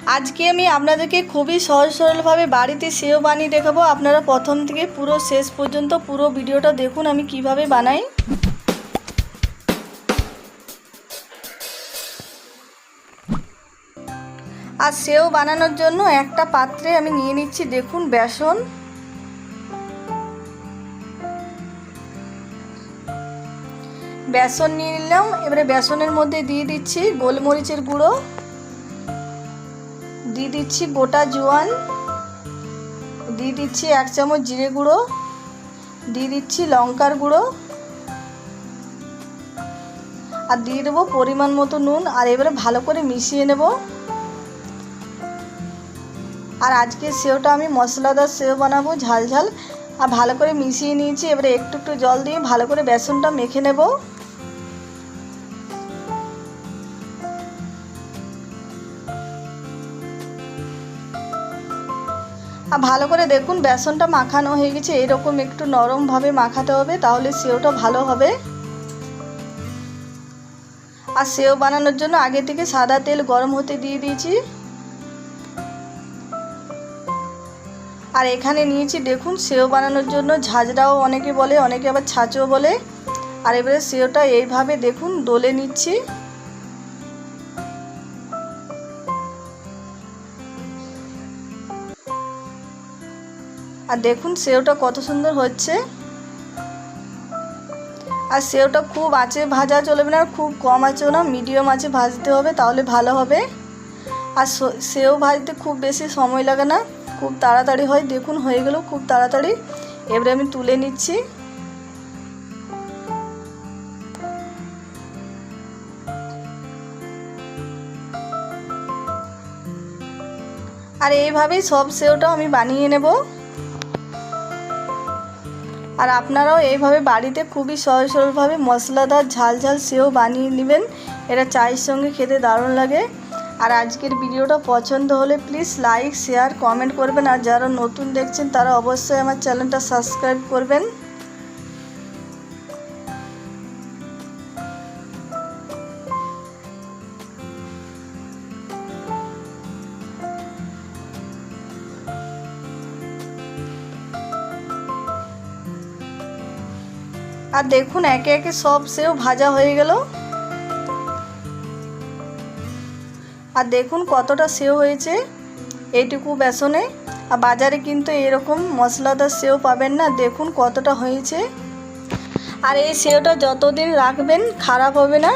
আজকে আমি আপনাদেরকে খুবই সহজ সরলভাবে বাড়িতে সেও বানিয়ে দেখাবো। আপনারা প্রথম থেকে পুরো শেষ পর্যন্ত পুরো ভিডিওটা দেখুন আমি কিভাবে বানাই। আর সেও বানানোর জন্য একটা পাত্রে আমি নিয়ে নিচ্ছি, দেখুন বেসন। বেসন নিয়ে নিলাম। এবারে বেসনের মধ্যে দিয়ে দিচ্ছি গোলমরিচের গুঁড়ো, দিয়ে দিচ্ছি গোটা জোয়ান, দিয়ে দিচ্ছি 1 চামচ জিরে গুঁড়ো, দিয়ে দিচ্ছি লঙ্কার গুঁড়ো, আর দিয়ে দেবো পরিমাণ মতো নুন। আর এবারে ভালো করে মিশিয়ে নেব। আর আজকে সেওটা আমি মশলাদার সেও বানাবো, ঝাল ঝাল। আর ভালো করে মিশিয়ে নিয়েছি। এবারে একটু একটু জল দিয়ে ভালো করে বেসনটা মেখে নেব। আর ভালো করে দেখুন বেসনটা মাখানো হয়ে গেছে। এরকম একটু নরমভাবে মাখাতে হবে, তাহলে সেওটা ভালো হবে। আর সেও বানানোর জন্য আগে থেকে সাদা তেল গরম হতে দিয়ে দিয়েছি। আর এখানে নিয়েছি দেখুন সেও বানানোর জন্য ঝাঁঝরাও অনেকে বলে, অনেকে আবার ছাঁচও বলে। আর এবারে সেওটা এইভাবে দেখুন ডলে নিচ্ছি। আর দেখুন সেওটা কত সুন্দর হচ্ছে। আর সেওটা খুব আঁচে ভাজা চলবে না, খুব কম আঁচেও না, মিডিয়াম আঁচে ভাজতে হবে, তাহলে ভালো হবে। আর সেও ভাজতে খুব বেশি সময় লাগে না, খুব তাড়াতাড়ি হয়। দেখুন হয়ে গেল খুব তাড়াতাড়ি। এবারে আমি তুলে নিচ্ছি। আর এইভাবেই সব সেওটা আমি বানিয়ে নেব। আর আপনারাও এইভাবে বাড়িতে খুবই সহজ সরলভাবে মশলাদার ঝাল ঝাল সেও বানিয়ে নেবেন। এটা চায়ের সঙ্গে খেতে দারুণ লাগে। আর আজকের ভিডিওটা পছন্দ হলে প্লিজ লাইক শেয়ার কমেন্ট করবেন। আর যারা নতুন দেখছেন তারা অবশ্যই আমার চ্যানেলটা সাবস্ক্রাইব করবেন। আর দেখুন একে একে সব সেও ভাজা হয়ে গেল। আর দেখুন কতটা সেও হয়েছে এইটুকু বেসনে। আর বাজারে কিন্তু এরকম মশলাদার সেও পাবেন না। দেখুন কতটা হয়েছে। আর এই সেওটা যতদিন রাখবেন খারাপ হবে না।